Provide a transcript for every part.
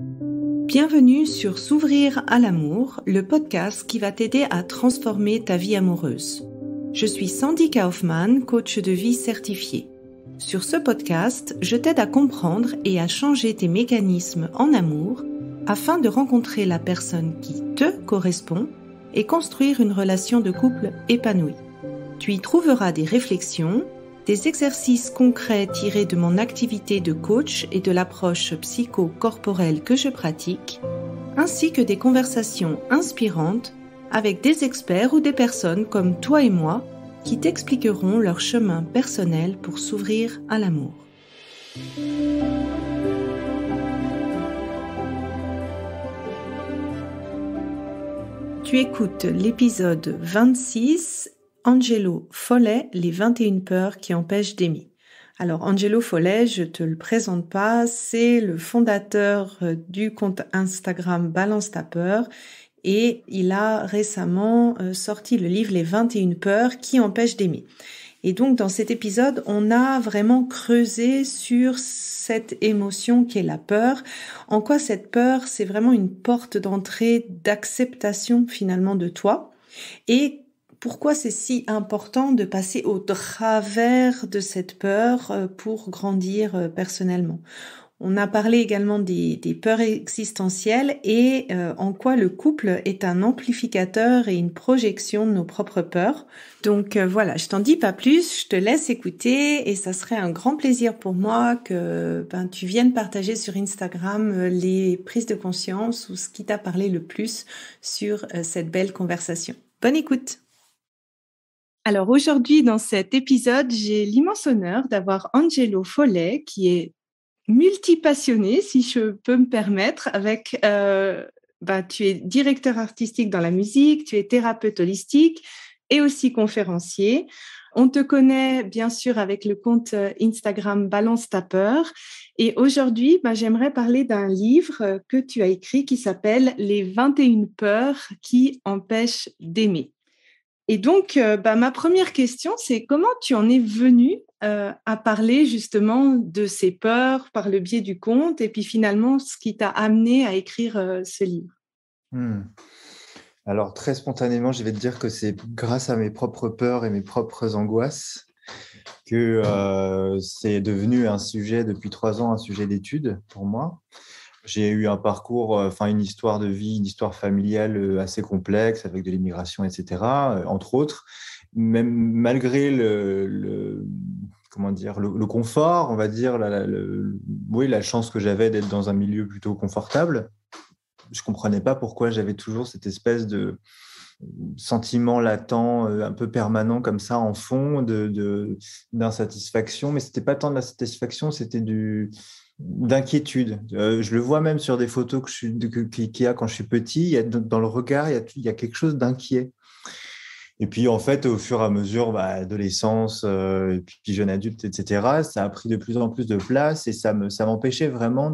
Bienvenue sur S'ouvrir à l'amour, le podcast qui va t'aider à transformer ta vie amoureuse. Je suis Sandy Kaufmann, coach de vie certifié. Sur ce podcast, je t'aide à comprendre et à changer tes mécanismes en amour afin de rencontrer la personne qui te correspond et construire une relation de couple épanouie. Tu y trouveras des réflexions, des exercices concrets tirés de mon activité de coach et de l'approche psycho-corporelle que je pratique, ainsi que des conversations inspirantes avec des experts ou des personnes comme toi et moi qui t'expliqueront leur chemin personnel pour s'ouvrir à l'amour. Tu écoutes l'épisode 26, Angelo Follet, les 21 peurs qui empêchent d'aimer. Alors Angelo Follet, je te le présente pas, c'est le fondateur du compte Instagram Balance ta peur et il a récemment sorti le livre Les 21 peurs qui empêchent d'aimer. Et donc dans cet épisode, on a vraiment creusé sur cette émotion qui est la peur. En quoi cette peur, c'est vraiment une porte d'entrée d'acceptation finalement de toi et pourquoi c'est si important de passer au travers de cette peur pour grandir personnellement. On a parlé également des peurs existentielles et en quoi le couple est un amplificateur et une projection de nos propres peurs. Donc voilà, je t'en dis pas plus, je te laisse écouter et ça serait un grand plaisir pour moi que tu viennes partager sur Instagram les prises de conscience ou ce qui t'a parlé le plus sur cette belle conversation. Bonne écoute! Alors aujourd'hui, dans cet épisode, j'ai l'immense honneur d'avoir Angelo Follet, qui est multipassionné, si je peux me permettre, avec tu es directeur artistique dans la musique, tu es thérapeute holistique et aussi conférencier. On te connaît bien sûr avec le compte Instagram Balance ta peur. Et aujourd'hui, j'aimerais parler d'un livre que tu as écrit qui s'appelle Les 21 peurs qui empêchent d'aimer. Et donc, ma première question, c'est comment tu en es venu à parler justement de ces peurs par le biais du conte et puis finalement ce qui t'a amené à écrire ce livre. Alors, très spontanément, je vais te dire que c'est grâce à mes propres peurs et mes propres angoisses que c'est devenu un sujet depuis 3 ans, un sujet d'étude pour moi. J'ai eu un parcours, une histoire de vie, une histoire familiale assez complexe avec de l'immigration, etc., entre autres. Même malgré le confort, on va dire, la chance que j'avais d'être dans un milieu plutôt confortable, je ne comprenais pas pourquoi j'avais toujours cette espèce de sentiment latent, un peu permanent comme ça en fond d'insatisfaction, mais ce n'était pas tant de la satisfaction, c'était d'inquiétude. Je le vois même sur des photos qu'il y a quand je suis petit, dans le regard, il y a quelque chose d'inquiet. Et puis, en fait, au fur et à mesure, adolescence, et puis jeune adulte, etc., ça a pris de plus en plus de place et ça m'empêchait vraiment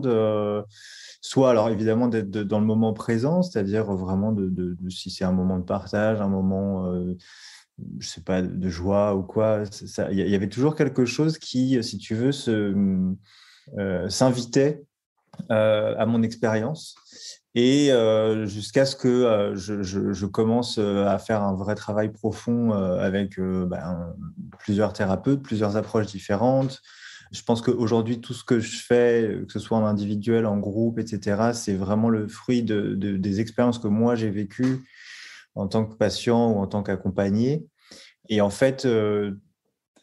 soit, alors évidemment, d'être dans le moment présent, c'est-à-dire vraiment si c'est un moment de partage, un moment, je sais pas, de joie ou quoi, il y avait toujours quelque chose qui, si tu veux, s'invitait à mon expérience. Et jusqu'à ce que je commence à faire un vrai travail profond avec plusieurs thérapeutes, plusieurs approches différentes. Je pense qu'aujourd'hui, tout ce que je fais, que ce soit en individuel, en groupe, etc., c'est vraiment le fruit des expériences que moi, j'ai vécues en tant que patient ou en tant qu'accompagné. Et en fait,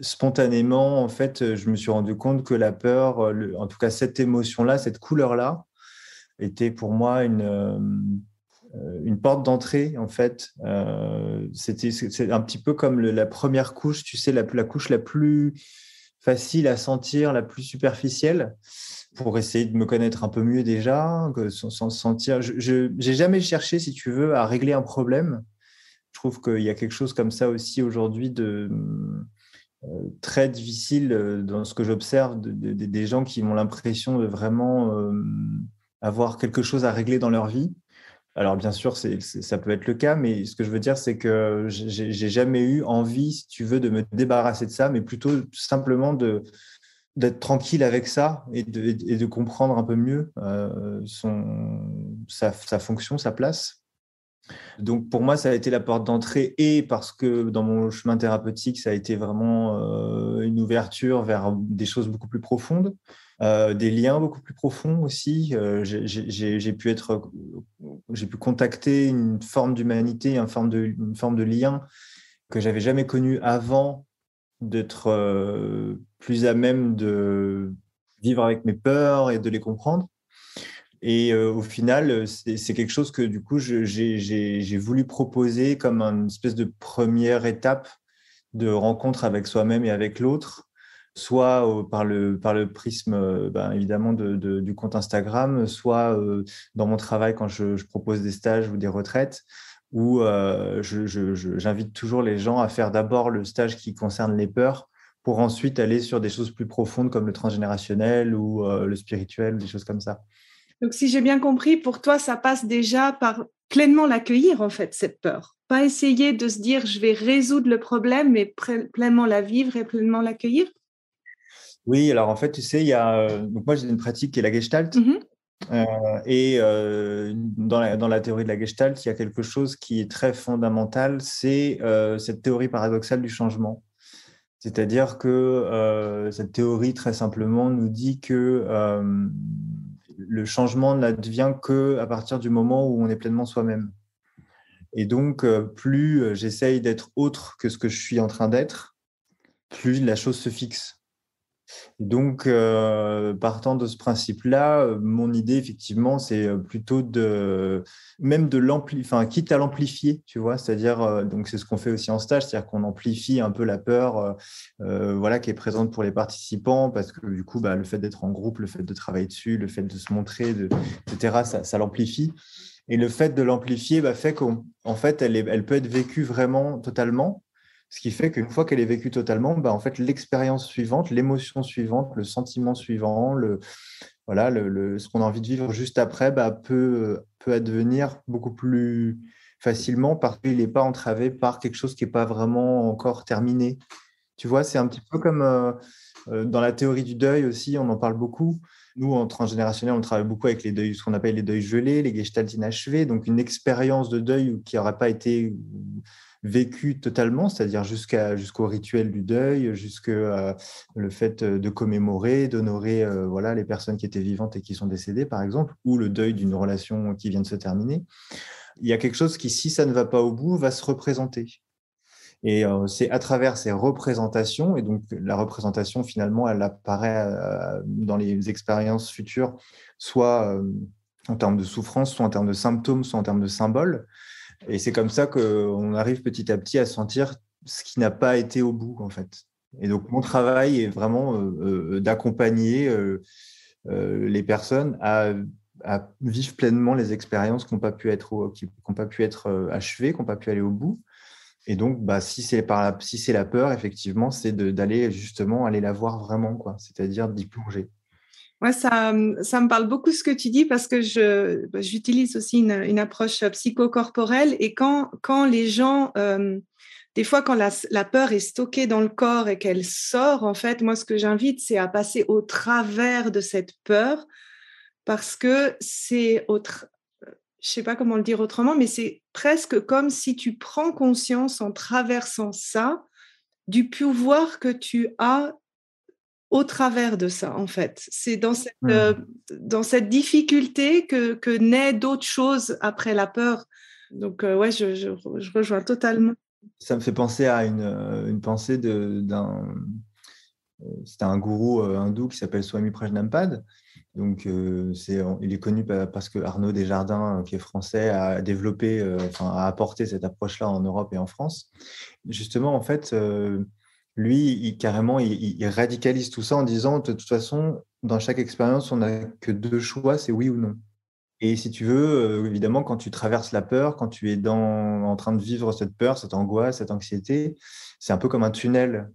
spontanément, en fait, je me suis rendu compte que la peur, en tout cas cette émotion-là, cette couleur-là, était pour moi une porte d'entrée, en fait. C'est un petit peu comme la première couche, tu sais, la couche la plus facile à sentir, la plus superficielle, pour essayer de me connaître un peu mieux déjà, sans sentir. Je n'ai jamais cherché, si tu veux, à régler un problème. Je trouve qu'il y a quelque chose comme ça aussi aujourd'hui de très difficile dans ce que j'observe des gens qui ont l'impression de vraiment avoir quelque chose à régler dans leur vie. Alors, bien sûr, ça peut être le cas, mais ce que je veux dire, c'est que j'ai jamais eu envie, si tu veux, de me débarrasser de ça, mais plutôt simplement d'être tranquille avec ça et de comprendre un peu mieux sa fonction, sa place. Donc pour moi, ça a été la porte d'entrée et parce que dans mon chemin thérapeutique, ça a été vraiment une ouverture vers des choses beaucoup plus profondes, des liens beaucoup plus profonds aussi. J'ai pu contacter une forme d'humanité, une forme de lien que j'avais jamais connu avant d'être plus à même de vivre avec mes peurs et de les comprendre. Et au final, c'est quelque chose que du coup, j'ai voulu proposer comme une espèce de première étape de rencontre avec soi-même et avec l'autre, soit par le prisme évidemment du compte Instagram, soit dans mon travail quand je propose des stages ou des retraites, où j'invite toujours les gens à faire d'abord le stage qui concerne les peurs pour ensuite aller sur des choses plus profondes comme le transgénérationnel ou le spirituel, des choses comme ça. Donc, si j'ai bien compris, pour toi, ça passe déjà par pleinement l'accueillir, en fait, cette peur. Pas essayer de se dire, je vais résoudre le problème, mais pleinement la vivre et pleinement l'accueillir. Oui, alors en fait, tu sais, donc moi j'ai une pratique qui est la Gestalt. Mm-hmm. Dans la théorie de la Gestalt, il y a quelque chose qui est très fondamental, c'est cette théorie paradoxale du changement. C'est-à-dire que cette théorie, très simplement, nous dit que le changement n'advient qu'à partir du moment où on est pleinement soi-même. Et donc, plus j'essaye d'être autre que ce que je suis en train d'être, plus la chose se fixe. Donc, partant de ce principe-là, mon idée, effectivement, c'est plutôt quitte à l'amplifier, tu vois, c'est-à-dire, donc c'est ce qu'on fait aussi en stage, c'est-à-dire qu'on amplifie un peu la peur, voilà, qui est présente pour les participants, parce que du coup, le fait d'être en groupe, le fait de travailler dessus, le fait de se montrer, etc., ça l'amplifie. Et le fait de l'amplifier fait qu'en fait, elle peut être vécue vraiment totalement. Ce qui fait qu'une fois qu'elle est vécue totalement, en fait, l'expérience suivante, l'émotion suivante, le sentiment suivant, ce qu'on a envie de vivre juste après, peut advenir beaucoup plus facilement parce qu'il n'est pas entravé par quelque chose qui n'est pas vraiment encore terminé. Tu vois, c'est un petit peu comme dans la théorie du deuil aussi, on en parle beaucoup. Nous, en transgénérationnel, on travaille beaucoup avec les deuils, ce qu'on appelle les deuils gelés, les gestaltes inachevés, donc une expérience de deuil qui n'aurait pas été vécu totalement, c'est-à-dire jusqu'au rituel du deuil, jusqu'au le fait de commémorer, d'honorer voilà, les personnes qui étaient vivantes et qui sont décédées, par exemple, ou le deuil d'une relation qui vient de se terminer. Il y a quelque chose qui, si ça ne va pas au bout, va se représenter. Et c'est à travers ces représentations, et donc la représentation, finalement, elle apparaît dans les expériences futures, soit en termes de souffrance, soit en termes de symptômes, soit en termes de symboles. Et c'est comme ça qu'on arrive petit à petit à sentir ce qui n'a pas été au bout, en fait. Et donc, mon travail est vraiment d'accompagner les personnes à vivre pleinement les expériences qui n'ont pas pu être, achevées, qui n'ont pas pu aller au bout. Et donc, si c'est la peur, effectivement, c'est d'aller justement aller la voir vraiment, quoi. C'est-à-dire d'y plonger. Ouais, ça me parle beaucoup ce que tu dis parce que j'utilise aussi une approche psychocorporelle et quand les gens, des fois quand la peur est stockée dans le corps et qu'elle sort, en fait, moi ce que j'invite c'est à passer au travers de cette peur parce que je sais pas comment le dire autrement, mais c'est presque comme si tu prends conscience en traversant ça du pouvoir que tu as au travers de ça, en fait. C'est dans cette difficulté que naît d'autres choses après la peur. Donc, ouais, je rejoins totalement. Ça me fait penser à une pensée c'était un gourou hindou qui s'appelle Swami Prajnampad. Donc, il est connu parce que Arnaud Desjardins, qui est français, a développé, a apporté cette approche-là en Europe et en France. Justement, en fait, lui, il radicalise tout ça en disant, de toute façon, dans chaque expérience, on n'a que deux choix, c'est oui ou non. Et si tu veux, évidemment, quand tu traverses la peur, quand tu es en train de vivre cette peur, cette angoisse, cette anxiété, c'est un peu comme un tunnel.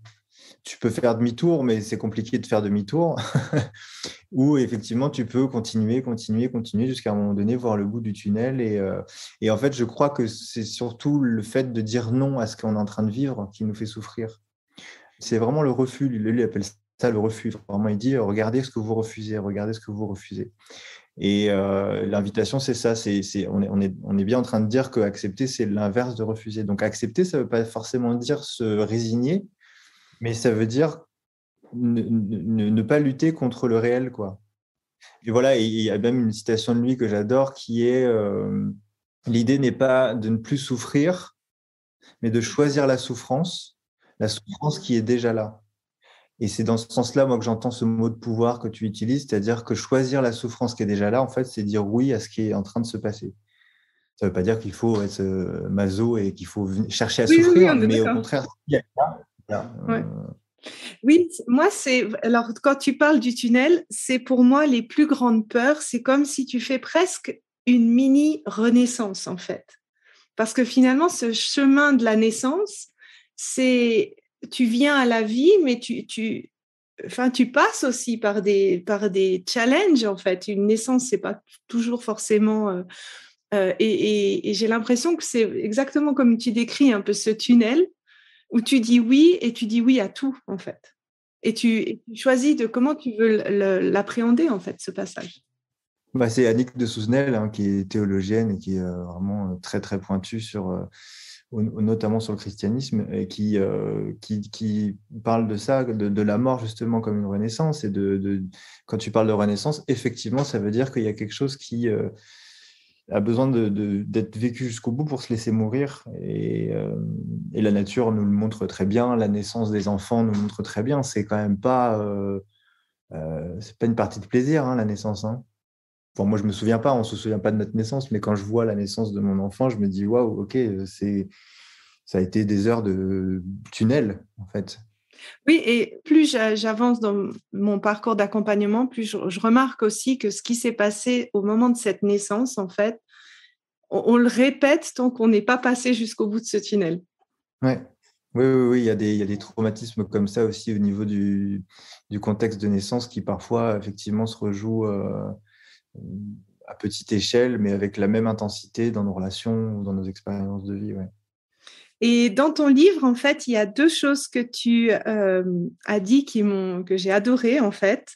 Tu peux faire demi-tour, mais c'est compliqué de faire demi-tour. Ou effectivement, tu peux continuer jusqu'à un moment donné, voir le bout du tunnel. Et en fait, je crois que c'est surtout le fait de dire non à ce qu'on est en train de vivre qui nous fait souffrir. C'est vraiment le refus. Lui, il appelle ça le refus. Vraiment, il dit regardez ce que vous refusez, regardez ce que vous refusez. Et l'invitation, c'est ça. On est bien en train de dire que accepter, c'est l'inverse de refuser. Donc accepter, ça ne veut pas forcément dire se résigner, mais ça veut dire ne pas lutter contre le réel, quoi. Et voilà, et il y a même une citation de lui que j'adore qui est l'idée n'est pas de ne plus souffrir, mais de choisir la souffrance qui est déjà là. Et c'est dans ce sens-là, moi, que j'entends ce mot de pouvoir que tu utilises, c'est-à-dire que choisir la souffrance qui est déjà là, en fait, c'est dire oui à ce qui est en train de se passer. Ça ne veut pas dire qu'il faut être maso et qu'il faut chercher à Oui, oui, oui, souffrir, on est mais au d'accord. contraire, il y a là, là, Ouais. Oui, moi, alors, quand tu parles du tunnel, c'est pour moi les plus grandes peurs. C'est comme si tu fais presque une mini renaissance, en fait. Parce que finalement, ce chemin de la naissance, c'est, tu viens à la vie, mais enfin, tu passes aussi par des challenges, en fait. Une naissance, c'est pas toujours forcément, et j'ai l'impression que c'est exactement comme tu décris un peu ce tunnel où tu dis oui et tu dis oui à tout, en fait. Et tu choisis de comment tu veux l'appréhender, en fait, ce passage. bah, c'est Annick de Souzenel, hein, qui est théologienne et qui est vraiment très, très pointue sur, notamment sur le christianisme, et qui parle de ça, de la mort justement comme une renaissance. Et quand tu parles de renaissance, effectivement, ça veut dire qu'il y a quelque chose qui a besoin d'être vécu jusqu'au bout pour se laisser mourir. Et la nature nous le montre très bien, la naissance des enfants nous le montre très bien. C'est quand même pas, c'est pas une partie de plaisir, hein, la naissance, hein. Bon, moi, je me souviens pas, on se souvient pas de notre naissance, mais quand je vois la naissance de mon enfant, je me dis, waouh, ok, ça a été des heures de tunnel, en fait. Oui, et plus j'avance dans mon parcours d'accompagnement, plus je remarque aussi que ce qui s'est passé au moment de cette naissance, en fait, on le répète tant qu'on n'est pas passé jusqu'au bout de ce tunnel. Ouais. Oui, oui, oui, il y a des traumatismes comme ça aussi au niveau du contexte de naissance qui parfois, effectivement, se rejouent à petite échelle, mais avec la même intensité dans nos relations ou dans nos expériences de vie. Ouais. Et dans ton livre, en fait, il y a deux choses que tu as dit que j'ai adoré, en fait.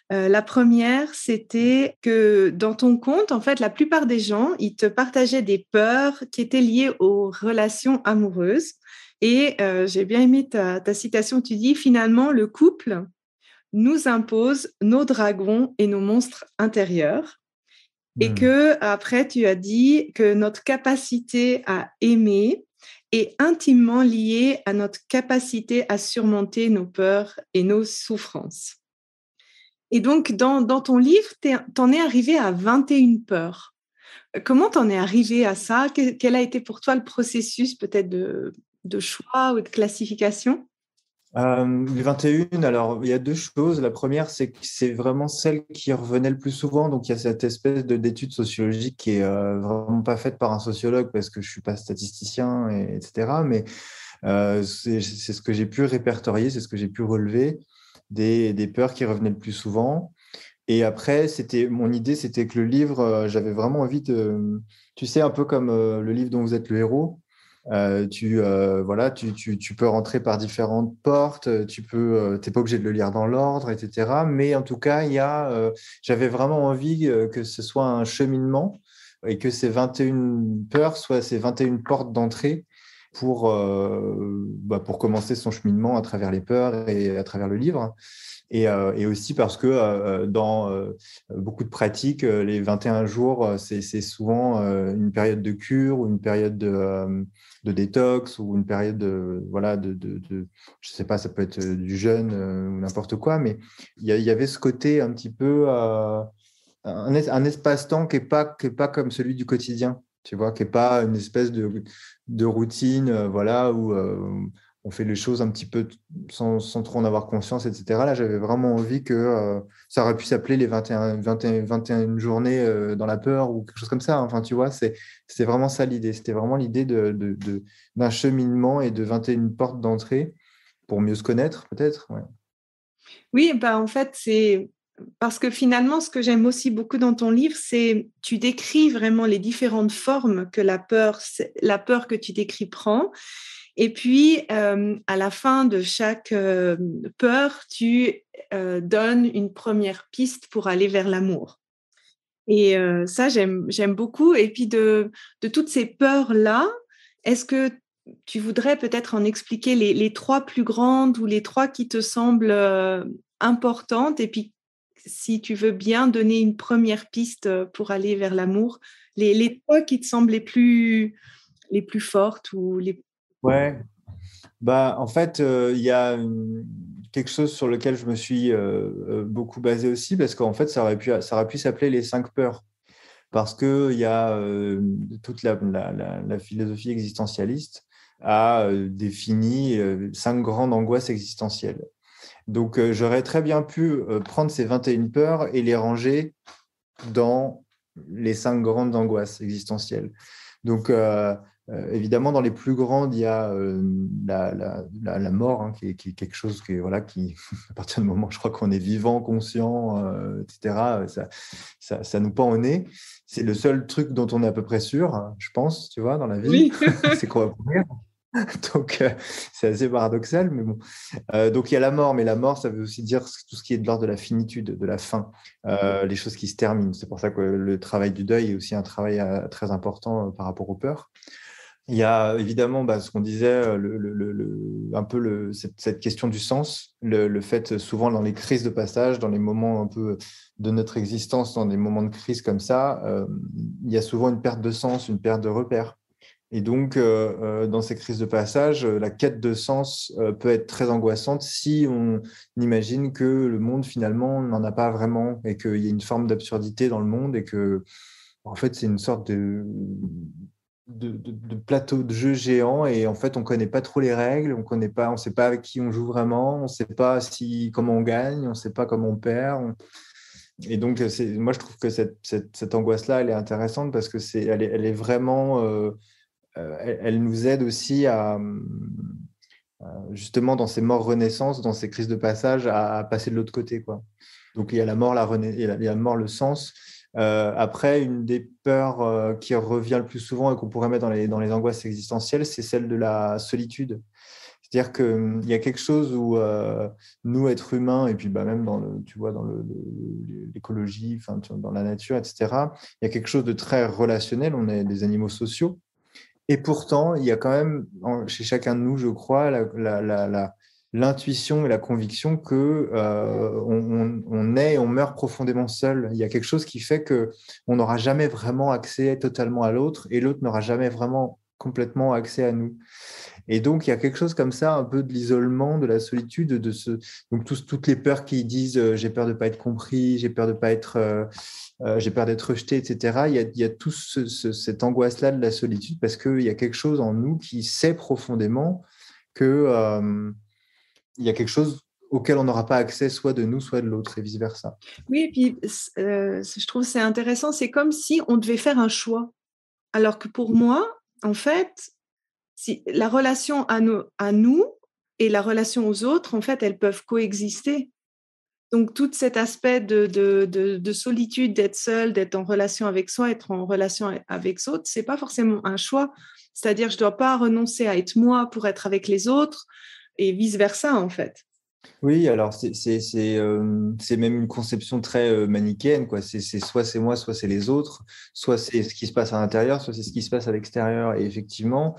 La première, c'était que dans ton conte, en fait, la plupart des gens, ils te partageaient des peurs qui étaient liées aux relations amoureuses. Et j'ai bien aimé ta citation. Tu dis, finalement, le couple nous impose nos dragons et nos monstres intérieurs. Et Hmm. que après, tu as dit que notre capacité à aimer est intimement liée à notre capacité à surmonter nos peurs et nos souffrances. Et donc, dans ton livre, t'en es arrivé à 21 peurs. Comment t'en es arrivé à ça? Quel a été pour toi le processus peut-être de choix ou de classification? Les 21, alors il y a deux choses. La première, c'est que c'est vraiment celle qui revenait le plus souvent. Donc il y a cette espèce d'étude sociologique qui est vraiment pas faite par un sociologue parce que je suis pas statisticien, etc. Mais c'est ce que j'ai pu répertorier, c'est ce que j'ai pu relever des peurs qui revenaient le plus souvent. Et après, mon idée, c'était que le livre, j'avais vraiment envie de, tu sais, un peu comme le livre dont vous êtes le héros. Voilà, tu peux rentrer par différentes portes, t'es pas obligé de le lire dans l'ordre, etc. Mais en tout cas, j'avais vraiment envie que ce soit un cheminement et que ces 21 peurs soient ces 21 portes d'entrée pour commencer son cheminement à travers les peurs et à travers le livre. Et aussi parce que dans beaucoup de pratiques, les 21 jours, c'est souvent une période de cure ou une période de détox ou une période voilà, je sais pas, ça peut être du jeûne ou n'importe quoi, mais il y avait ce côté un petit peu, un espace-temps qui est pas comme celui du quotidien, tu vois, qui est pas une espèce de routine, voilà, où on fait les choses un petit peu sans trop en avoir conscience, etc. Là, j'avais vraiment envie que ça aurait pu s'appeler les 21 journées dans la peur ou quelque chose comme ça, hein. Enfin, tu vois, c'était vraiment ça l'idée. C'était vraiment l'idée d'un cheminement et de 21 portes d'entrée pour mieux se connaître, peut-être. Ouais. Oui, bah en fait, c'est Parce que finalement, ce que j'aime aussi beaucoup dans ton livre, c'est tu décris vraiment les différentes formes que la peur que tu décris prend. Et puis, à la fin de chaque peur, tu donnes une première piste pour aller vers l'amour. Et ça, j'aime beaucoup. Et puis, de toutes ces peurs-là, est-ce que tu voudrais peut-être en expliquer les trois plus grandes ou les trois qui te semblent importantes? Et puis, si tu veux bien donner une première piste pour aller vers l'amour, les trois qui te semblent les plus fortes ou les... Ouais, bah, en fait, il y a quelque chose sur lequel je me suis beaucoup basé aussi, parce qu'en fait, ça aurait pu s'appeler les 5 peurs. Parce qu'il y a toute la philosophie existentialiste a défini 5 grandes angoisses existentielles. Donc, j'aurais très bien pu prendre ces 21 peurs et les ranger dans les 5 grandes angoisses existentielles. Donc, évidemment, dans les plus grandes, il y a la mort, hein, qui est quelque chose voilà, qui, à partir du moment, je crois qu'on est vivant, conscient, etc., ça nous pend au nez. C'est le seul truc dont on est à peu près sûr, hein, je pense, tu vois, dans la vie, Oui. c'est qu'on va mourir. Donc, c'est assez paradoxal, mais bon. Donc, il y a la mort, mais la mort, ça veut aussi dire tout ce qui est de l'ordre de la finitude, de la fin, les choses qui se terminent. C'est pour ça que le travail du deuil est aussi un travail très important par rapport aux peurs. Il y a évidemment ce qu'on disait, un peu cette question du sens, le fait souvent dans les crises de passage, dans les moments un peu de notre existence, dans des moments de crise comme ça, il y a souvent une perte de sens, une perte de repère. Et donc, dans ces crises de passage, la quête de sens peut être très angoissante si on imagine que le monde, finalement, n'en a pas vraiment et qu'il y a une forme d'absurdité dans le monde et que, en fait, c'est une sorte de plateau de jeu géant et en fait, on ne connaît pas trop les règles, on ne sait pas avec qui on joue vraiment, on ne sait pas comment on gagne, on ne sait pas comment on perd. Et donc, moi, je trouve que cette angoisse-là, elle est intéressante parce que elle est vraiment... elle nous aide aussi justement, dans ces morts renaissances, dans ces crises de passage, à passer de l'autre côté, quoi. Donc, il y a la mort, il y a la mort, le sens. Après, une des peurs qui revient le plus souvent et qu'on pourrait mettre dans les angoisses existentielles, c'est celle de la solitude. C'est-à-dire qu'il y a quelque chose où nous, êtres humains, et puis même tu vois, dans l'écologie, enfin, dans la nature, etc., il y a quelque chose de très relationnel. On est des animaux sociaux. Et pourtant, il y a quand même, chez chacun de nous, je crois, l'intuition et la conviction que on est et on meurt profondément seul. Il y a quelque chose qui fait que on n'aura jamais vraiment accès totalement à l'autre et l'autre n'aura jamais vraiment complètement accès à nous. Et donc, il y a quelque chose comme ça, un peu de l'isolement, de la solitude, donc toutes les peurs qui disent j'ai peur de ne pas être compris, j'ai peur de pas être, j'ai peur d'être rejeté, etc. Il y a tout cette angoisse-là de la solitude parce qu'il y a quelque chose en nous qui sait profondément que il y a quelque chose auquel on n'aura pas accès, soit de nous, soit de l'autre, et vice-versa. Oui, et puis je trouve que c'est intéressant, c'est comme si on devait faire un choix. Alors que pour moi, en fait, si la relation à nous et la relation aux autres, en fait, elles peuvent coexister. Donc, tout cet aspect de solitude, d'être seul, d'être en relation avec soi, être en relation avec les autres, c'est pas forcément un choix. C'est-à-dire, je dois pas renoncer à être moi pour être avec les autres et vice-versa, en fait. Oui, alors c'est même une conception très manichéenne, quoi. Soit c'est moi, soit c'est les autres, soit c'est ce qui se passe à l'intérieur, soit c'est ce qui se passe à l'extérieur. Et effectivement,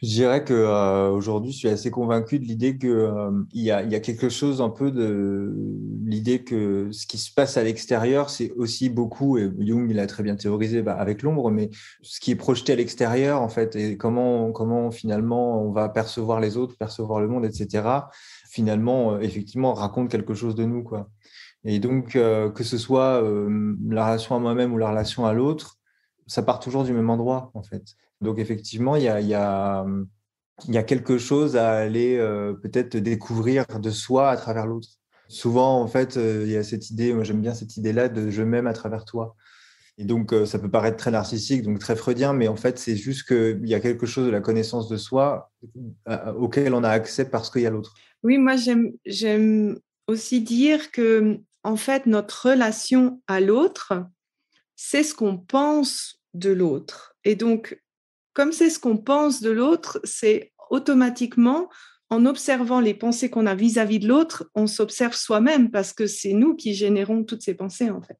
je dirais que aujourd'hui, je suis assez convaincu de l'idée que il y a quelque chose un peu de l'idée que ce qui se passe à l'extérieur, c'est aussi beaucoup, et Jung il a très bien théorisé avec l'ombre, mais ce qui est projeté à l'extérieur, en fait, et comment finalement on va percevoir les autres, percevoir le monde, etc. Finalement, effectivement, raconte quelque chose de nous, quoi. Et donc, que ce soit la relation à moi-même ou la relation à l'autre, ça part toujours du même endroit, en fait. Donc, effectivement, il y a quelque chose à aller peut-être découvrir de soi à travers l'autre. Souvent, en fait, il y a cette idée, moi j'aime bien cette idée-là de je m'aime à travers toi. Et donc, ça peut paraître très narcissique, donc très freudien, mais en fait, c'est juste qu'il y a quelque chose de la connaissance de soi auquel on a accès parce qu'il y a l'autre. Oui, moi, j'aime aussi dire que, en fait, notre relation à l'autre, c'est ce qu'on pense de l'autre. Et donc, comme c'est ce qu'on pense de l'autre, c'est automatiquement, en observant les pensées qu'on a vis-à-vis de l'autre, on s'observe soi-même parce que c'est nous qui générons toutes ces pensées, en fait.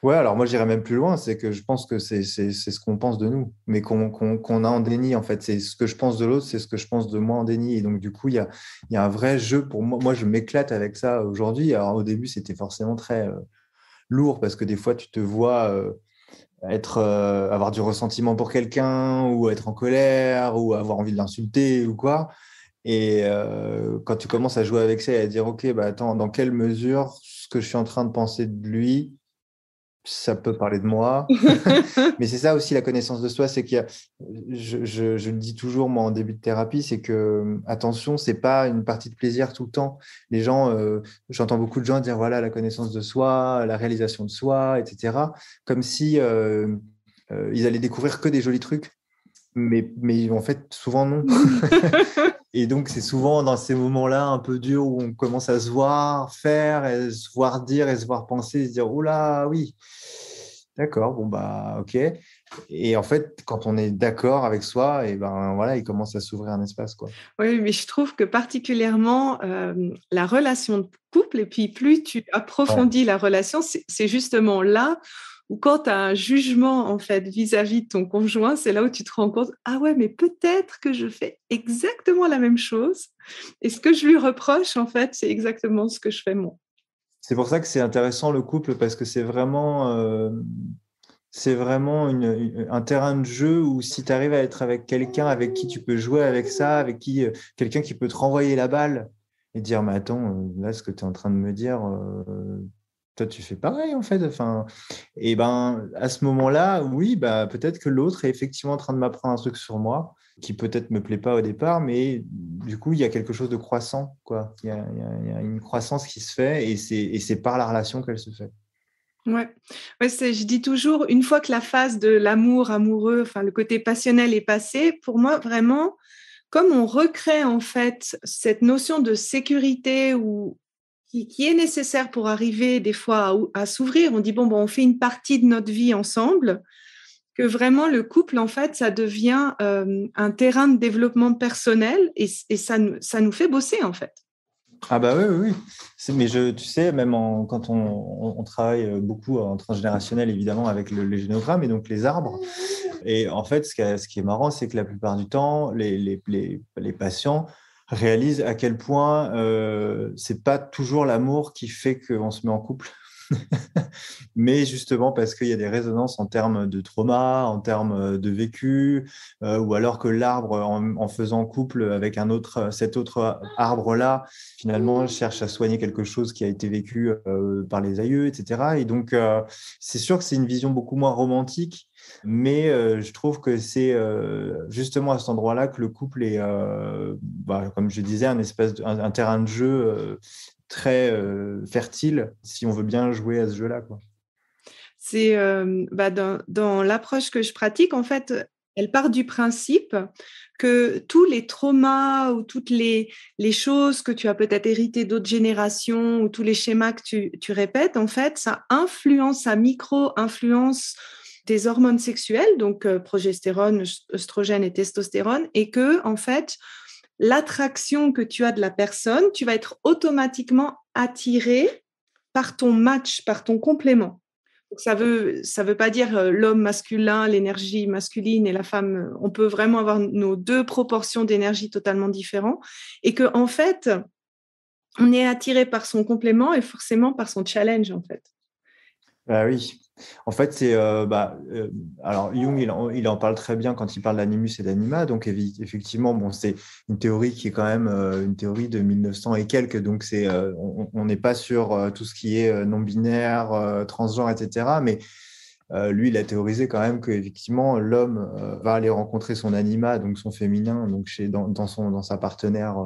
Ouais, alors moi j'irais même plus loin, c'est que je pense que c'est ce qu'on pense de nous, mais qu'on a en déni en fait. C'est ce que je pense de l'autre, c'est ce que je pense de moi en déni. Et donc du coup, il y a un vrai jeu pour moi. Moi, je m'éclate avec ça aujourd'hui. Alors au début, c'était forcément très lourd parce que des fois, tu te vois avoir du ressentiment pour quelqu'un ou être en colère ou avoir envie de l'insulter ou quoi. Et quand tu commences à jouer avec ça et à dire, OK, bah attends, dans quelle mesure ce que je suis en train de penser de lui, ça peut parler de moi. Mais c'est ça aussi la connaissance de soi, c'est qu'il y a, je le dis toujours moi en début de thérapie, c'est que attention, c'est pas une partie de plaisir tout le temps. Les gens, j'entends beaucoup de gens dire voilà la connaissance de soi, la réalisation de soi, etc. Comme si ils allaient découvrir que des jolis trucs. Mais en fait, souvent non. Et donc, c'est souvent dans ces moments-là un peu durs où on commence à se voir faire, et se voir dire et se voir penser, et se dire, oula, oui, d'accord, bon, bah, ok. Et en fait, quand on est d'accord avec soi, et ben voilà, il commence à s'ouvrir un espace, quoi. Oui, mais je trouve que particulièrement la relation de couple, et puis plus tu Ouais. approfondis la relation, c'est justement là où quand tu as un jugement en fait vis-à-vis de ton conjoint, c'est là où tu te rends compte, ah ouais, mais peut-être que je fais exactement la même chose. Et ce que je lui reproche, en fait, c'est exactement ce que je fais moi. C'est pour ça que c'est intéressant le couple, parce que c'est vraiment un terrain de jeu où si tu arrives à être avec quelqu'un avec qui tu peux jouer avec ça, avec qui quelqu'un qui peut te renvoyer la balle et dire mais attends, là ce que tu es en train de me dire, toi tu fais pareil en fait. Enfin, et ben à ce moment-là, oui, bah peut-être que l'autre est effectivement en train de m'apprendre un truc sur moi qui peut-être me plaît pas au départ, mais du coup il y a quelque chose de croissant, quoi. Il y a une croissance qui se fait et c'est par la relation qu'elle se fait. Ouais, ouais, je dis toujours, une fois que la phase de l'amour amoureux, enfin le côté passionnel est passé, pour moi vraiment, comme on recrée en fait cette notion de sécurité ou qui est nécessaire pour arriver des fois à s'ouvrir, on dit bon, on fait une partie de notre vie ensemble, que vraiment le couple en fait ça devient un terrain de développement personnel et ça nous fait bosser en fait. Ah bah oui, oui, oui. Mais tu sais, même quand on travaille beaucoup en transgénérationnel, évidemment, avec les génogrammes et donc les arbres. Et en fait, ce qui est marrant, c'est que la plupart du temps, les patients réalisent à quel point c'est pas toujours l'amour qui fait qu'on se met en couple. Mais justement parce qu'il y a des résonances en termes de trauma, en termes de vécu, ou alors que l'arbre, en faisant couple avec cet autre arbre-là, finalement cherche à soigner quelque chose qui a été vécu par les aïeux, etc. Et donc, c'est sûr que c'est une vision beaucoup moins romantique, mais je trouve que c'est justement à cet endroit-là que le couple est, comme je disais, un terrain de jeu très fertile si on veut bien jouer à ce jeu-là, quoi. C'est dans l'approche que je pratique, en fait, elle part du principe que tous les traumas ou toutes les choses que tu as peut-être héritées d'autres générations ou tous les schémas que tu répètes, en fait, ça micro-influence tes hormones sexuelles, donc progestérone, œstrogène et testostérone, et que, en fait, l'attraction que tu as de la personne, tu vas être automatiquement attiré par ton match, par ton complément. Donc ça veut pas dire l'homme masculin, l'énergie masculine et la femme. On peut vraiment avoir nos deux proportions d'énergie totalement différentes et que en fait, on est attiré par son complément et forcément par son challenge en fait. Bah oui, en fait, alors Jung, il en parle très bien quand il parle d'animus et d'anima. Donc, effectivement, bon, c'est une théorie qui est quand même une théorie de 1900 et quelques. Donc, on n'est pas sur tout ce qui est non-binaire, transgenre, etc. Mais lui, il a théorisé quand même qu'effectivement, l'homme va aller rencontrer son anima, donc son féminin, donc dans sa partenaire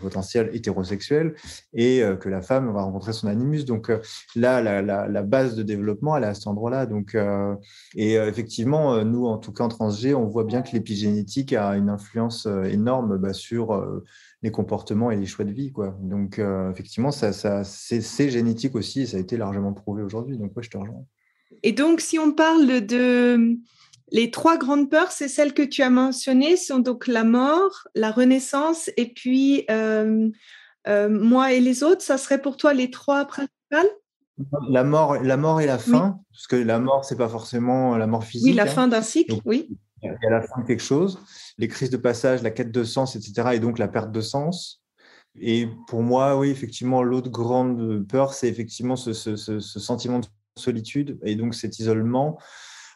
potentielle hétérosexuelle, et que la femme va rencontrer son animus. Donc là, la base de développement, elle est à cet endroit-là. Donc, effectivement, nous, en tout cas en transg, on voit bien que l'épigénétique a une influence énorme sur les comportements et les choix de vie, quoi. Donc, effectivement, c'est génétique aussi, et ça a été largement prouvé aujourd'hui. Donc, ouais, je te rejoins. Et donc, si on parle de les 3 grandes peurs, c'est celles que tu as mentionnées, sont donc la mort, la renaissance, et puis moi et les autres, ça serait pour toi les 3 principales? La mort et la Oui. fin, parce que la mort, c'est pas forcément la mort Oui, physique, la hein. fin d'un cycle, Donc, oui. il y a la fin de quelque chose, les crises de passage, la quête de sens, etc., et donc la perte de sens. Et pour moi, oui, effectivement, l'autre grande peur, c'est effectivement ce sentiment de solitude et donc cet isolement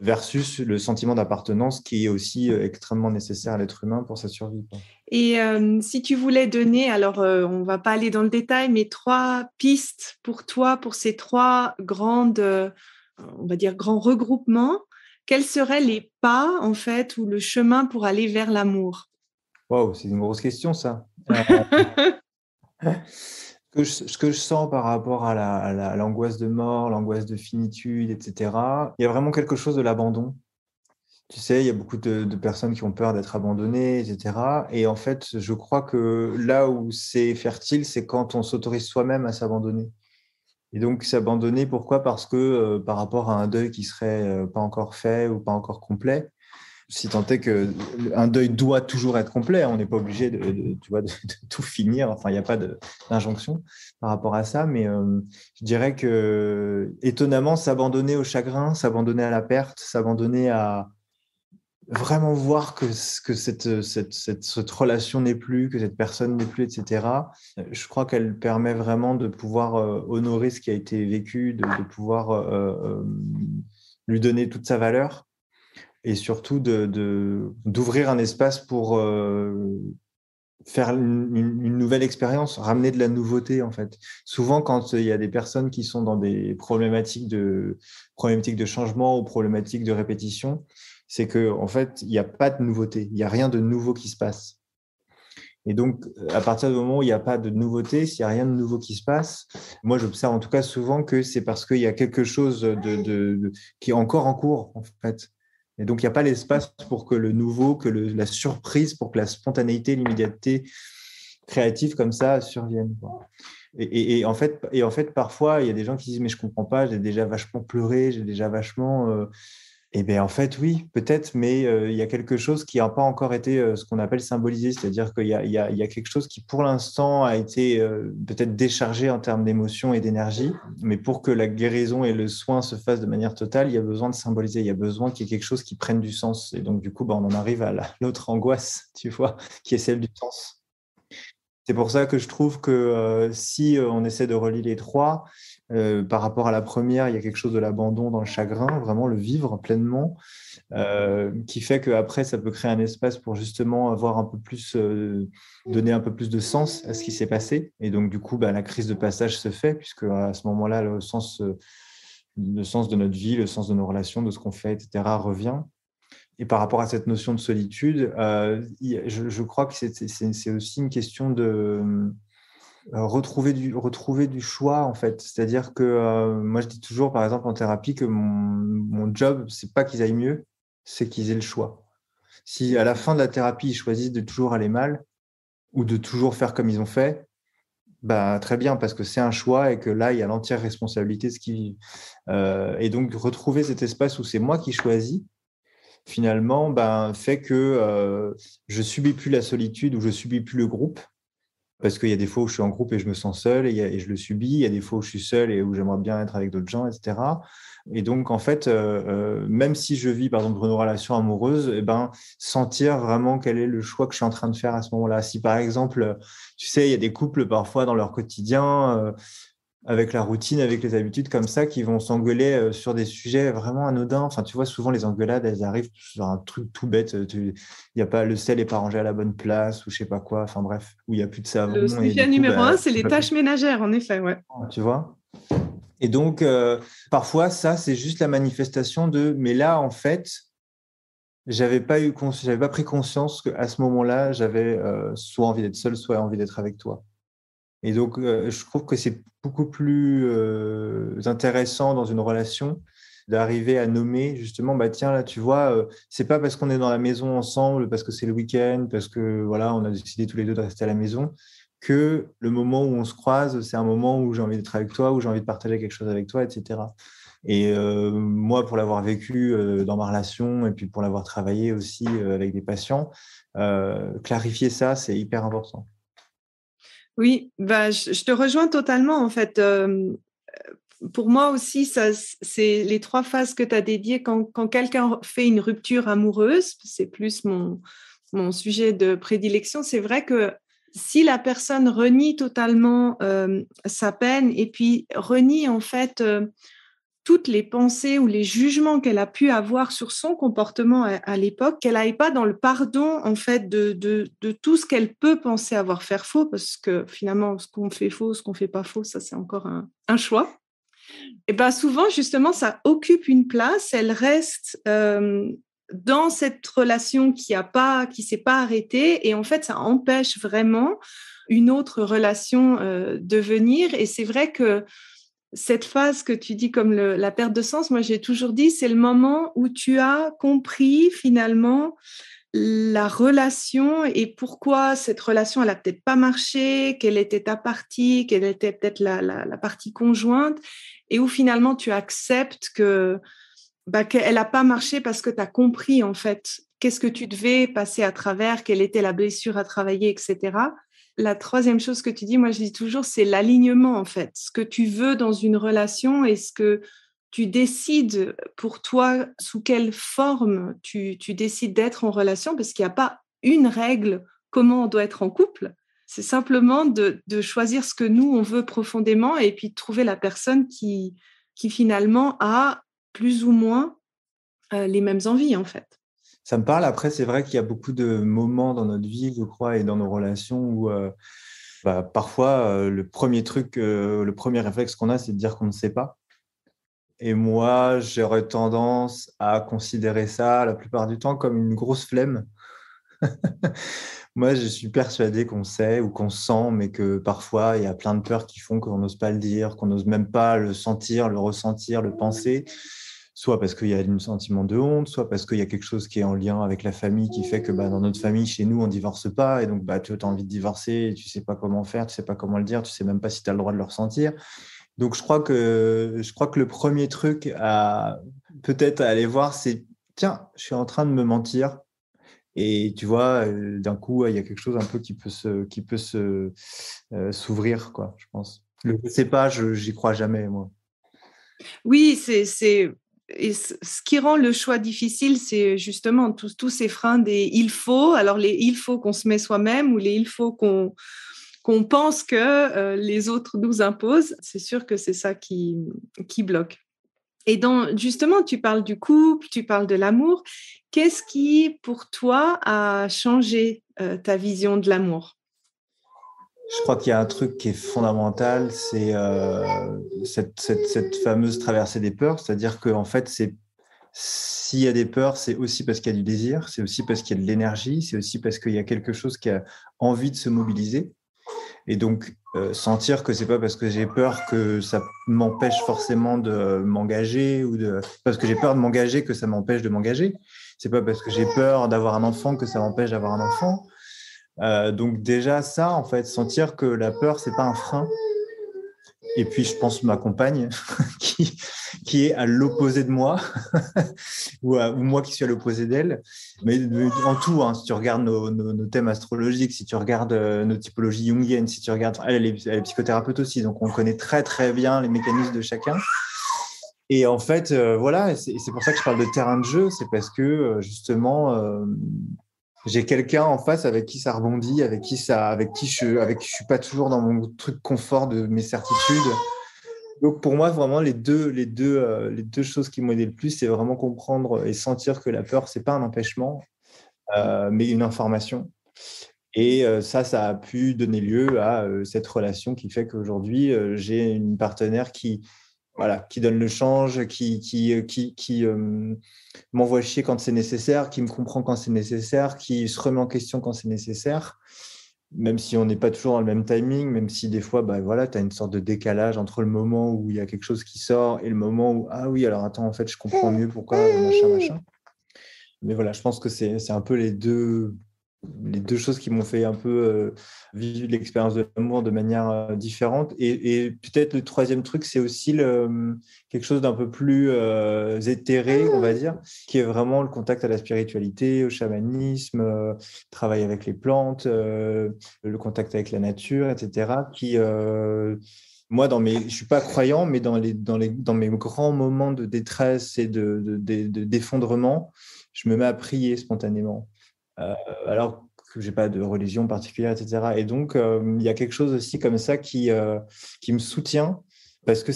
versus le sentiment d'appartenance qui est aussi extrêmement nécessaire à l'être humain pour sa survie, quoi. Et si tu voulais donner, alors on va pas aller dans le détail, mais 3 pistes pour toi, pour ces 3 grandes, on va dire grands regroupements, quels seraient les pas en fait ou le chemin pour aller vers l'amour? Waouh, c'est une grosse question, ça. Ce que je sens par rapport à l'angoisse de mort, l'angoisse de finitude, etc., il y a vraiment quelque chose de l'abandon. Tu sais, il y a beaucoup de personnes qui ont peur d'être abandonnées, etc. Et en fait, je crois que là où c'est fertile, c'est quand on s'autorise soi-même à s'abandonner. Et donc, s'abandonner, pourquoi? Parce que par rapport à un deuil qui serait pas encore fait ou pas encore complet, si tant est qu'un deuil doit toujours être complet, hein, on n'est pas obligé tu vois, de tout finir, enfin, il n'y a pas d'injonction par rapport à ça, mais je dirais que étonnamment, s'abandonner au chagrin, s'abandonner à la perte, s'abandonner à vraiment voir que cette relation n'est plus, que cette personne n'est plus, etc. Je crois qu'elle permet vraiment de pouvoir honorer ce qui a été vécu, de pouvoir lui donner toute sa valeur et surtout d'ouvrir un espace pour faire une nouvelle expérience, ramener de la nouveauté en fait. Souvent, quand il y a des personnes qui sont dans des problématiques de changement ou problématiques de répétition, c'est que en fait, il n'y a pas de nouveauté, il n'y a rien de nouveau qui se passe. Et donc, à partir du moment où il n'y a pas de nouveauté, s'il n'y a rien de nouveau qui se passe, moi, j'observe en tout cas souvent que c'est parce qu'il y a quelque chose qui est encore en cours, en fait. Et donc, il n'y a pas l'espace pour que le nouveau, que la surprise, pour que la spontanéité, l'immédiateté créative comme ça surviennent, quoi. Et en fait, parfois, il y a des gens qui disent, mais je ne comprends pas, j'ai déjà vachement pleuré, j'ai déjà vachement... Eh bien, en fait, oui, peut-être, mais il y a quelque chose qui n'a pas encore été ce qu'on appelle symbolisé, c'est-à-dire qu'il y a quelque chose qui, pour l'instant, a été peut-être déchargé en termes d'émotion et d'énergie, mais pour que la guérison et le soin se fassent de manière totale, il y a besoin de symboliser, il y a besoin qu'il y ait quelque chose qui prenne du sens. Et donc, du coup, on en arrive à l'autre angoisse, tu vois, qui est celle du sens. C'est pour ça que je trouve que si on essaie de relier les trois, par rapport à la première, il y a quelque chose de l'abandon dans le chagrin, vraiment le vivre pleinement, qui fait qu'après, ça peut créer un espace pour justement avoir un peu plus, donner un peu plus de sens à ce qui s'est passé. Et donc, du coup, la crise de passage se fait, puisque à ce moment-là, le sens de notre vie, le sens de nos relations, de ce qu'on fait, etc., revient. Et par rapport à cette notion de solitude, je crois que c'est aussi une question de retrouver du choix, en fait. C'est-à-dire que moi, je dis toujours, par exemple, en thérapie, que mon job, c'est pas qu'ils aillent mieux, c'est qu'ils aient le choix. Si à la fin de la thérapie, ils choisissent de toujours aller mal ou de toujours faire comme ils ont fait, très bien, parce que c'est un choix et que là, il y a l'entière responsabilité de ce qu'ils vivent. Et donc, retrouver cet espace où c'est moi qui choisis, finalement, fait que je subis plus la solitude ou je subis plus le groupe. Parce qu'il y a des fois où je suis en groupe et je me sens seul et je le subis. Il y a des fois où je suis seul et où j'aimerais bien être avec d'autres gens, etc. Et donc, en fait, même si je vis, par exemple, une relation amoureuse, sentir vraiment quel est le choix que je suis en train de faire à ce moment-là. Si, par exemple, tu sais, il y a des couples parfois dans leur quotidien, avec la routine, avec les habitudes comme ça, qui vont s'engueuler sur des sujets vraiment anodins. Enfin, tu vois, souvent les engueulades, elles arrivent sur un truc tout bête. Il y a pas, le sel n'est pas rangé à la bonne place ou je sais pas quoi. Enfin bref, où il n'y a plus de Le savon et sujet du coup, numéro 1, c'est les tâches ménagères, en effet, ouais. tu vois. Et donc, parfois, ça, c'est juste la manifestation mais là, en fait, j'avais pas pris conscience qu'à ce moment-là, j'avais soit envie d'être seul, soit envie d'être avec toi. Et donc, je trouve que c'est beaucoup plus intéressant dans une relation d'arriver à nommer justement, bah tiens, là, tu vois, c'est pas parce qu'on est dans la maison ensemble, parce que c'est le week-end, parce que voilà, on a décidé tous les deux de rester à la maison, que le moment où on se croise, c'est un moment où j'ai envie d'être avec toi, où j'ai envie de partager quelque chose avec toi, etc. Et moi, pour l'avoir vécu dans ma relation et puis pour l'avoir travaillé aussi avec des patients, clarifier ça, c'est hyper important. Oui, bah, je te rejoins totalement en fait. Pour moi aussi, ça, c'est les trois phases que tu as dédiées quand quelqu'un fait une rupture amoureuse, c'est plus mon sujet de prédilection. C'est vrai que si la personne renie totalement sa peine et puis renie en fait toutes les pensées ou les jugements qu'elle a pu avoir sur son comportement à l'époque, qu'elle n'aille pas dans le pardon en fait de tout ce qu'elle peut penser avoir fait faux, parce que finalement, ce qu'on fait faux, ce qu'on fait pas faux, ça c'est encore un choix. Et ben souvent, justement, ça occupe une place, elle reste dans cette relation qui s'est pas arrêtée, et en fait, ça empêche vraiment une autre relation de venir. Et c'est vrai que cette phase que tu dis comme la perte de sens, moi j'ai toujours dit, c'est le moment où tu as compris finalement la relation et pourquoi cette relation elle a peut-être pas marché, quelle était ta partie, quelle était peut-être la partie conjointe, et où finalement tu acceptes que qu'elle a pas marché parce que tu as compris en fait qu'est-ce que tu devais passer à travers, quelle était la blessure à travailler, etc. La troisième chose que tu dis, moi je dis toujours, c'est l'alignement en fait. Ce que tu veux dans une relation et ce que tu décides pour toi, sous quelle forme tu décides d'être en relation, parce qu'il n'y a pas une règle comment on doit être en couple. C'est simplement de choisir ce que nous, on veut profondément et puis de trouver la personne qui finalement a plus ou moins les mêmes envies en fait. Ça me parle. Après, c'est vrai qu'il y a beaucoup de moments dans notre vie, je crois, et dans nos relations où parfois le premier réflexe qu'on a, c'est de dire qu'on ne sait pas. Et moi, j'aurais tendance à considérer ça la plupart du temps comme une grosse flemme. Moi, je suis persuadé qu'on sait ou qu'on sent, mais que parfois, il y a plein de peurs qui font qu'on n'ose pas le dire, qu'on n'ose même pas le sentir, le ressentir, le penser. Soit parce qu'il y a un sentiment de honte, soit parce qu'il y a quelque chose qui est en lien avec la famille qui fait que dans notre famille, chez nous, on divorce pas. Et donc, tu as envie de divorcer, et tu sais pas comment faire, tu sais pas comment le dire, tu sais même pas si tu as le droit de le ressentir. Donc, je crois que le premier truc à peut-être à aller voir, c'est, tiens, je suis en train de me mentir. Et tu vois, d'un coup, il y a quelque chose un peu qui peut s'ouvrir, quoi, je pense. Le je sais pas, j'y crois jamais, moi. Oui, et ce qui rend le choix difficile, c'est justement tous ces freins des il faut. Alors les il faut qu'on se met soi-même ou les il faut qu'on pense que les autres nous imposent. C'est sûr que c'est ça qui bloque. Et justement, tu parles du couple, tu parles de l'amour. Qu'est-ce qui, pour toi, a changé ta vision de l'amour? Je crois qu'il y a un truc qui est fondamental, c'est cette fameuse traversée des peurs, c'est-à-dire qu'en fait, s'il y a des peurs, c'est aussi parce qu'il y a du désir, c'est aussi parce qu'il y a de l'énergie, c'est aussi parce qu'il y a quelque chose qui a envie de se mobiliser. Et donc, sentir que c'est pas parce que j'ai peur que ça m'empêche forcément de m'engager parce que j'ai peur de m'engager que ça m'empêche de m'engager. C'est pas parce que j'ai peur d'avoir un enfant que ça m'empêche d'avoir un enfant. Donc déjà ça, en fait, sentir que la peur, c'est pas un frein. Et puis je pense ma compagne qui, qui est à l'opposé de moi ou moi qui suis à l'opposé d'elle. Mais en tout, hein, si tu regardes nos thèmes astrologiques, si tu regardes nos typologies jungiennes, si tu regardes, elle est psychothérapeute aussi, donc on connaît très très bien les mécanismes de chacun. Et en fait, voilà, c'est pour ça que je parle de terrain de jeu, c'est parce que justement, j'ai quelqu'un en face avec qui ça rebondit, avec qui je suis pas toujours dans mon truc confort de mes certitudes. Donc pour moi, vraiment, les deux choses qui m'ont aidé le plus, c'est vraiment comprendre et sentir que la peur, c'est pas un empêchement, mais une information. Et ça a pu donner lieu à cette relation qui fait qu'aujourd'hui, j'ai une partenaire qui voilà, qui donne le change, qui m'envoie chier quand c'est nécessaire, qui me comprend quand c'est nécessaire, qui se remet en question quand c'est nécessaire, même si on n'est pas toujours dans le même timing, même si des fois, bah, voilà, tu as une sorte de décalage entre le moment où il y a quelque chose qui sort et le moment où, ah oui, alors attends, en fait, je comprends mieux pourquoi, machin, machin. Mais voilà, je pense que c'est un peu les deux choses qui m'ont fait un peu vivre l'expérience de l'amour de manière différente. Et peut-être le troisième truc, c'est aussi quelque chose d'un peu plus éthéré, on va dire, qui est vraiment le contact à la spiritualité, au chamanisme, travail avec les plantes, le contact avec la nature, etc. Qui, moi, je suis pas croyant, mais dans mes grands moments de détresse et d'effondrement, je me mets à prier spontanément. Alors que j'ai pas de religion particulière, etc. Et donc, il y a quelque chose aussi comme ça qui me soutient parce que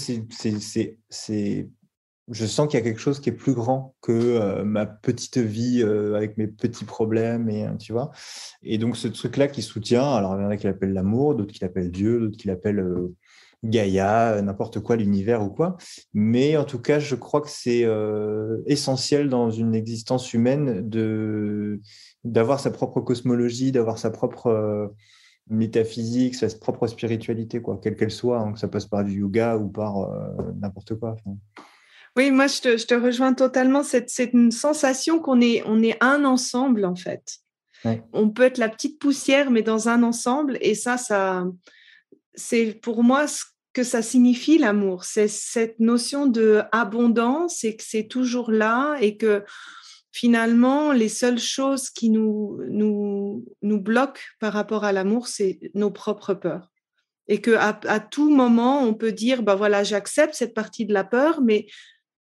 je sens qu'il y a quelque chose qui est plus grand que ma petite vie avec mes petits problèmes, et tu vois. Et donc, ce truc-là qui soutient, alors il y en a qui l'appellent l'amour, d'autres qui l'appellent Dieu, d'autres qui l'appellent Gaïa, n'importe quoi, l'univers ou quoi. Mais en tout cas, je crois que c'est essentiel dans une existence humaine d'avoir sa propre cosmologie, d'avoir sa propre métaphysique, sa propre spiritualité, quoi, quelle qu'elle soit, hein, que ça passe par du yoga ou par n'importe quoi. Enfin. Oui, moi, je te rejoins totalement. C'est une sensation on est un ensemble, en fait. Ouais. On peut être la petite poussière, mais dans un ensemble. Et ça c'est pour moi ce que ça signifie, l'amour. C'est cette notion d'abondance et que c'est toujours là et que finalement, les seules choses qui nous bloquent par rapport à l'amour, c'est nos propres peurs. Et qu'à tout moment, on peut dire, bah voilà, j'accepte cette partie de la peur, mais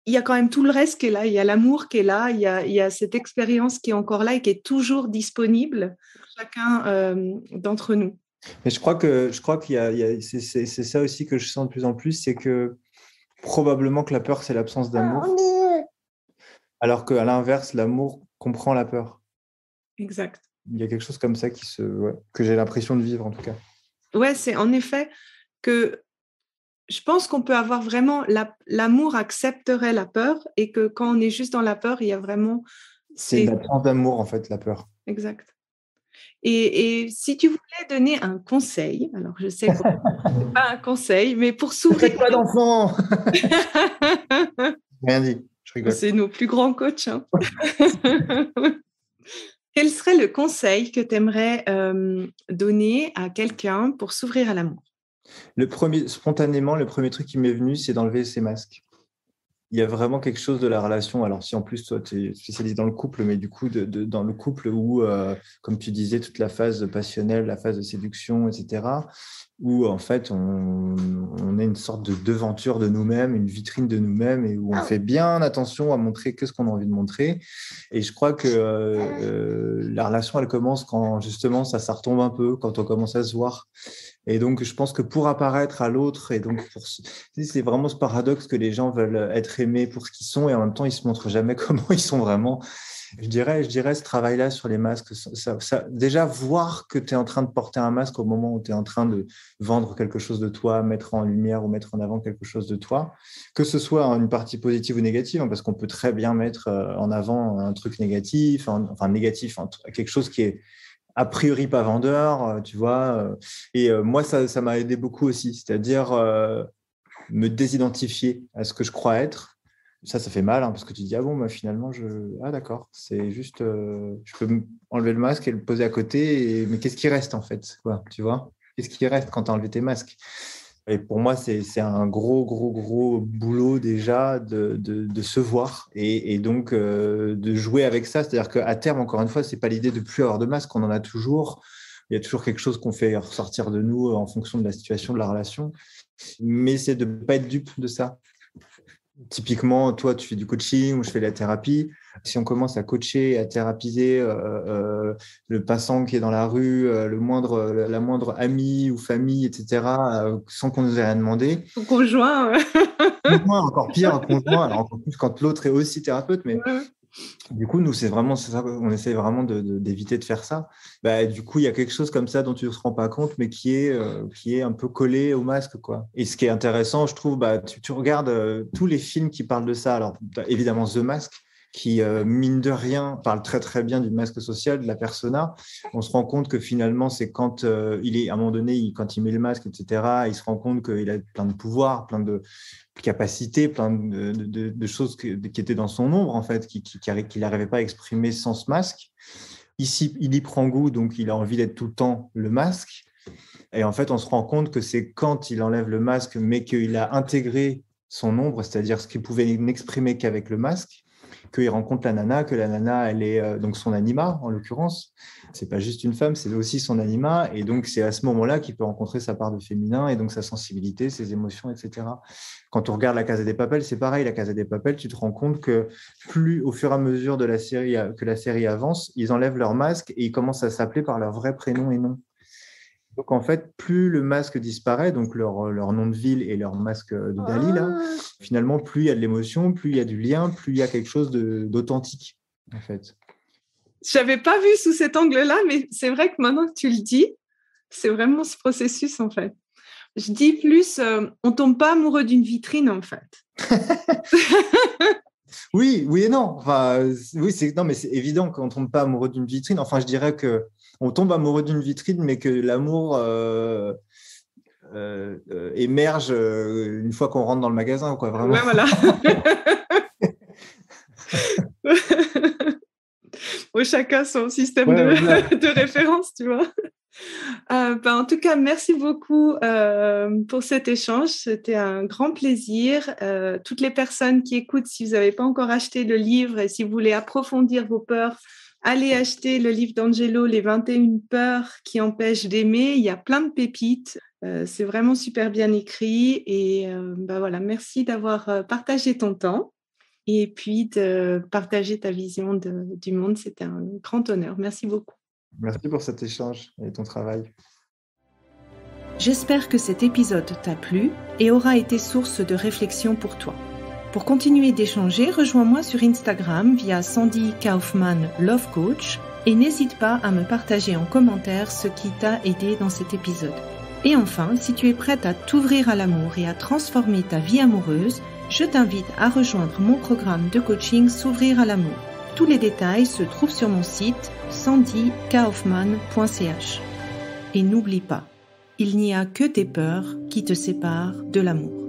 il y a quand même tout le reste qui est là. Il y a l'amour qui est là, il y a cette expérience qui est encore là et qui est toujours disponible pour chacun d'entre nous. Mais je crois c'est ça aussi que je sens de plus en plus, c'est que probablement que la peur, c'est l'absence d'amour, alors qu'à l'inverse, l'amour comprend la peur. Exact. Il y a quelque chose comme ça que j'ai l'impression de vivre, en tout cas. Ouais, c'est en effet que je pense qu'on peut avoir vraiment l'amour accepterait la peur et que quand on est juste dans la peur, il y a vraiment... C'est l'absence d'amour, en fait, la peur. Exact. Et si tu voulais donner un conseil, alors je sais que c'est pas un conseil, mais pour s'ouvrir... Faites pas d'enfants. Rien dit, je rigole. C'est nos plus grands coachs. Hein. Quel serait le conseil que tu aimerais donner à quelqu'un pour s'ouvrir à l'amour? Spontanément, le premier truc qui m'est venu, c'est d'enlever ses masques. Il y a vraiment quelque chose de la relation. Alors, si en plus, toi, tu es spécialisé dans le couple, mais du coup, dans le couple où, comme tu disais, toute la phase passionnelle, la phase de séduction, etc., où en fait, on est une sorte de devanture de nous-mêmes, une vitrine de nous-mêmes, et où on fait bien attention à montrer que ce qu'on a envie de montrer. Et je crois que la relation, elle commence quand justement ça retombe un peu, quand on commence à se voir. Et donc, je pense que pour apparaître à l'autre, et donc c'est vraiment ce paradoxe que les gens veulent être aimés pour ce qu'ils sont, et en même temps, ils se montrent jamais comment ils sont vraiment. Je dirais ce travail-là sur les masques, déjà voir que tu es en train de porter un masque au moment où tu es en train de vendre quelque chose de toi, mettre en lumière ou mettre en avant quelque chose de toi, que ce soit une partie positive ou négative, hein, parce qu'on peut très bien mettre en avant un truc négatif, négatif, quelque chose qui est a priori pas vendeur, tu vois. Et moi, ça m'a aidé beaucoup aussi, c'est-à-dire me désidentifier à ce que je crois être. Ça fait mal, hein, parce que tu dis, ah bon, bah, finalement, ah d'accord, c'est juste, je peux enlever le masque et le poser à côté, mais qu'est-ce qui reste en fait, quoi, tu vois? Qu'est-ce qui reste quand tu as enlevé tes masques? Et pour moi, c'est un gros boulot déjà de se voir et donc de jouer avec ça. C'est-à-dire qu'à terme, encore une fois, ce n'est pas l'idée de plus avoir de masque, on en a toujours. Il y a toujours quelque chose qu'on fait ressortir de nous en fonction de la situation, de la relation. Mais c'est de ne pas être dupe de ça. Typiquement, toi, tu fais du coaching ou je fais de la thérapie. Si on commence à coacher et à thérapiser le passant qui est dans la rue, la moindre amie ou famille, etc., sans qu'on nous ait rien demandé. Ton conjoint. Encore pire, un conjoint, alors encore plus quand l'autre est aussi thérapeute, mais Du coup, nous, c'est ça, on essaie vraiment d'éviter de faire ça. Bah, du coup, il y a quelque chose comme ça dont tu ne te rends pas compte, mais qui est un peu collé au masque, quoi. Et ce qui est intéressant, je trouve, bah, tu regardes tous les films qui parlent de ça. Alors, évidemment, The Mask, qui, mine de rien, parle très, très bien du masque social, de la persona. On se rend compte que finalement, c'est quand il est, à un moment donné, quand il met le masque, etc., il se rend compte qu'il a plein de pouvoirs, plein de capacités, plein de choses qui étaient dans son ombre, en fait, qu'il n'arrivait pas à exprimer sans ce masque. Ici, il y prend goût, donc il a envie d'être tout le temps le masque. Et en fait, on se rend compte que c'est quand il enlève le masque, mais qu'il a intégré son ombre, c'est-à-dire ce qu'il pouvait n'exprimer qu'avec le masque, qu'il rencontre la nana, que la nana, elle est donc son anima, en l'occurrence. C'est pas juste une femme, c'est aussi son anima. Et donc, c'est à ce moment-là qu'il peut rencontrer sa part de féminin et donc sa sensibilité, ses émotions, etc. Quand on regarde La Casa de Papel, c'est pareil. La Casa de Papel, tu te rends compte que plus au fur et à mesure de la série, que la série avance, ils enlèvent leur masque et ils commencent à s'appeler par leur vrai prénom et nom. Donc, en fait, plus le masque disparaît, donc leur nom de ville et leur masque de Dali, là, finalement, plus il y a de l'émotion, plus il y a du lien, plus il y a quelque chose d'authentique, en fait. Je n'avais pas vu sous cet angle-là, mais c'est vrai que maintenant que tu le dis, c'est vraiment ce processus, en fait. Je dis plus, on ne tombe pas amoureux d'une vitrine, en fait. Oui et non. Enfin, oui, non, mais c'est évident qu'on ne tombe pas amoureux d'une vitrine. Enfin, je dirais qu'on tombe amoureux d'une vitrine, mais que l'amour émerge une fois qu'on rentre dans le magasin, quoi, vraiment. Ouais, voilà. Chacun son système de référence, tu vois. En tout cas, merci beaucoup pour cet échange. C'était un grand plaisir. Toutes les personnes qui écoutent, si vous n'avez pas encore acheté le livre et si vous voulez approfondir vos peurs, allez acheter le livre d'Angelo, Les 21 peurs qui empêchent d'aimer. Il y a plein de pépites. C'est vraiment super bien écrit. Et voilà, merci d'avoir partagé ton temps et puis de partager ta vision du monde. C'était un grand honneur. Merci beaucoup. Merci pour cet échange et ton travail. J'espère que cet épisode t'a plu et aura été source de réflexion pour toi. Pour continuer d'échanger, rejoins-moi sur Instagram via Sandy Kaufman Love Coach et n'hésite pas à me partager en commentaire ce qui t'a aidé dans cet épisode. Et enfin, si tu es prête à t'ouvrir à l'amour et à transformer ta vie amoureuse, je t'invite à rejoindre mon programme de coaching S'ouvrir à l'amour. Tous les détails se trouvent sur mon site sandykaufman.ch. Et n'oublie pas, il n'y a que tes peurs qui te séparent de l'amour.